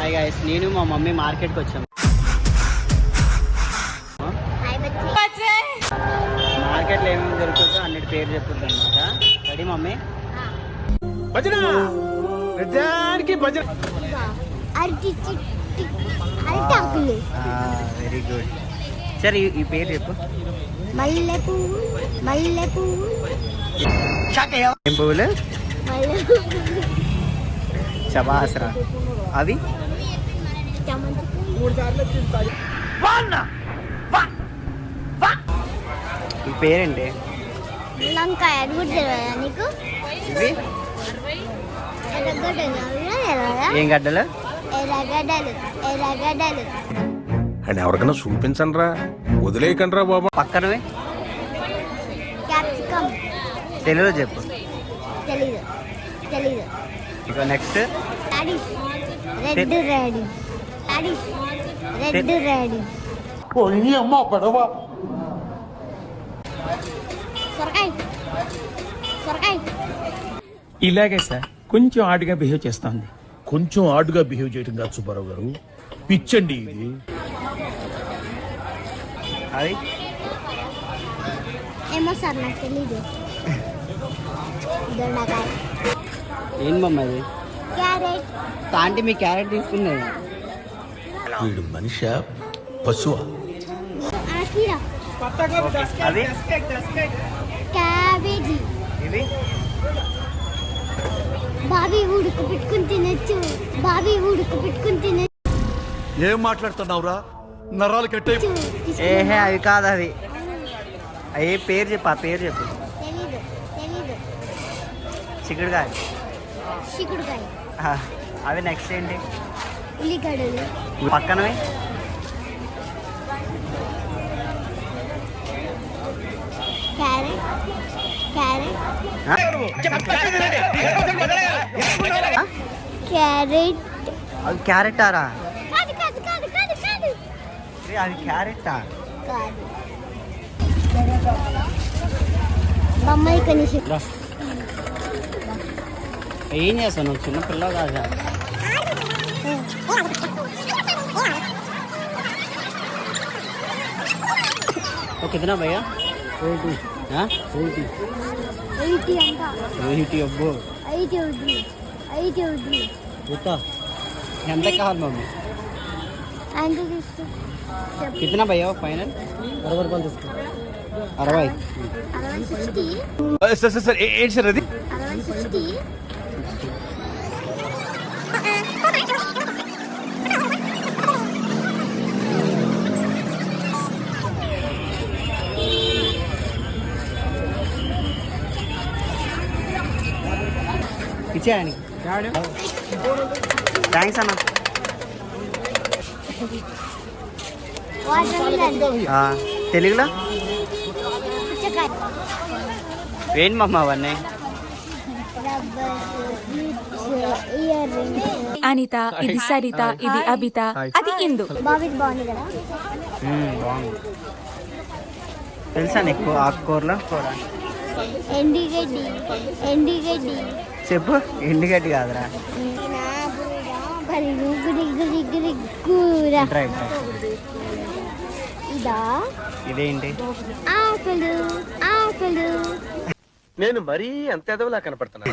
Hi guys, నేను మా mummy మార్కెట్కి వచ్చాము. మార్కెట్లో ఏమేమి దొరుకుతుందో అన్నిటి పేరు చెప్తుంది అనమాట. Ready mummy? Very good. సరే ఈ పేరు చెప్పు. మల్లెపూ. ఏం పువ్వులు? శబాస్రా. అవి ఈ పేరేంటి? ములంకాయ. అది కూడా తెలియదా నీకు? ఇవి ఏం గడ్డలు? ఎర్రగడ్డలు. అని ఎవరికైనా చూపించండి రా, వదిలేయకండి రా బాబా. పక్కనవి క్యాప్సికమ్. తెలుగులో చెప్పు. తెలీదు. ఇక నెక్స్ట్ రెడ్ రెడీ. సొరకాయ. ఇలాగే సార్, కొంచెం ఆడుగా బిహేవ్ చేస్తుంది. కొంచెం ఆడుగా బిహేవ్ చేయడం కాదు సుబ్బారావు గారు, పిచ్చండి ఇది. అది ఏమో సార్, నాకు తెలీదు. దొండకాయ. ఏం మమ్మ అది? క్యారెట్. ఆంటీ మీ క్యారెట్ తీసుకున్నది. వీడు మనిషి పశువా? అవి క్యాబేజీ. ఇవి బాబీ ఉడుకు పెట్టుకుని తినచ్చు. ఏం మాట్లాడుతున్నావురా? నరాలు కట్టే. ఏహే అవి కాదు, అవి ఏ పేరు చెప్పు. ఆ పేరు చెప్పు. తెలీదు. చిక్కుడుకాయ. చిక్కుడుకాయ. అవి నెక్స్ట్ ఏంటి? ఉల్లిగడ్డలు. పక్కనవి క్యారెట్. అవి క్యారెటారా? కాదు. అవి క్యారెటా? బొమ్మలు కనీసం. ఏం చేస్తావు నువ్వు? చిన్న పిల్ల కాదా? कितना भैया? 80 अब्बो 80 ఎంత కావాలి మమ్మీ? कितना भैया फाइनल? 60 సార్ ఏంటి సార్ అది? 60. ఇచ్చేయండి. థ్యాంక్స్ అన్న. తెలుగులో ఏంటి మమ్మ అవన్నీ? అనిత, ఇది సరిత, ఇది అబిత, అది ఇందు. బాగుంది కదా? బాగుంది. తెలుసా నీకు ఆకుకూరలో కూర? ఎండిగడ్డి. చెప్పు. ఎండుగడ్డి కాదురా. ఇదా? ఇదేంటి? ఆకులు. నేను మరీ అంత ఎదవలా కనపడుతున్నా.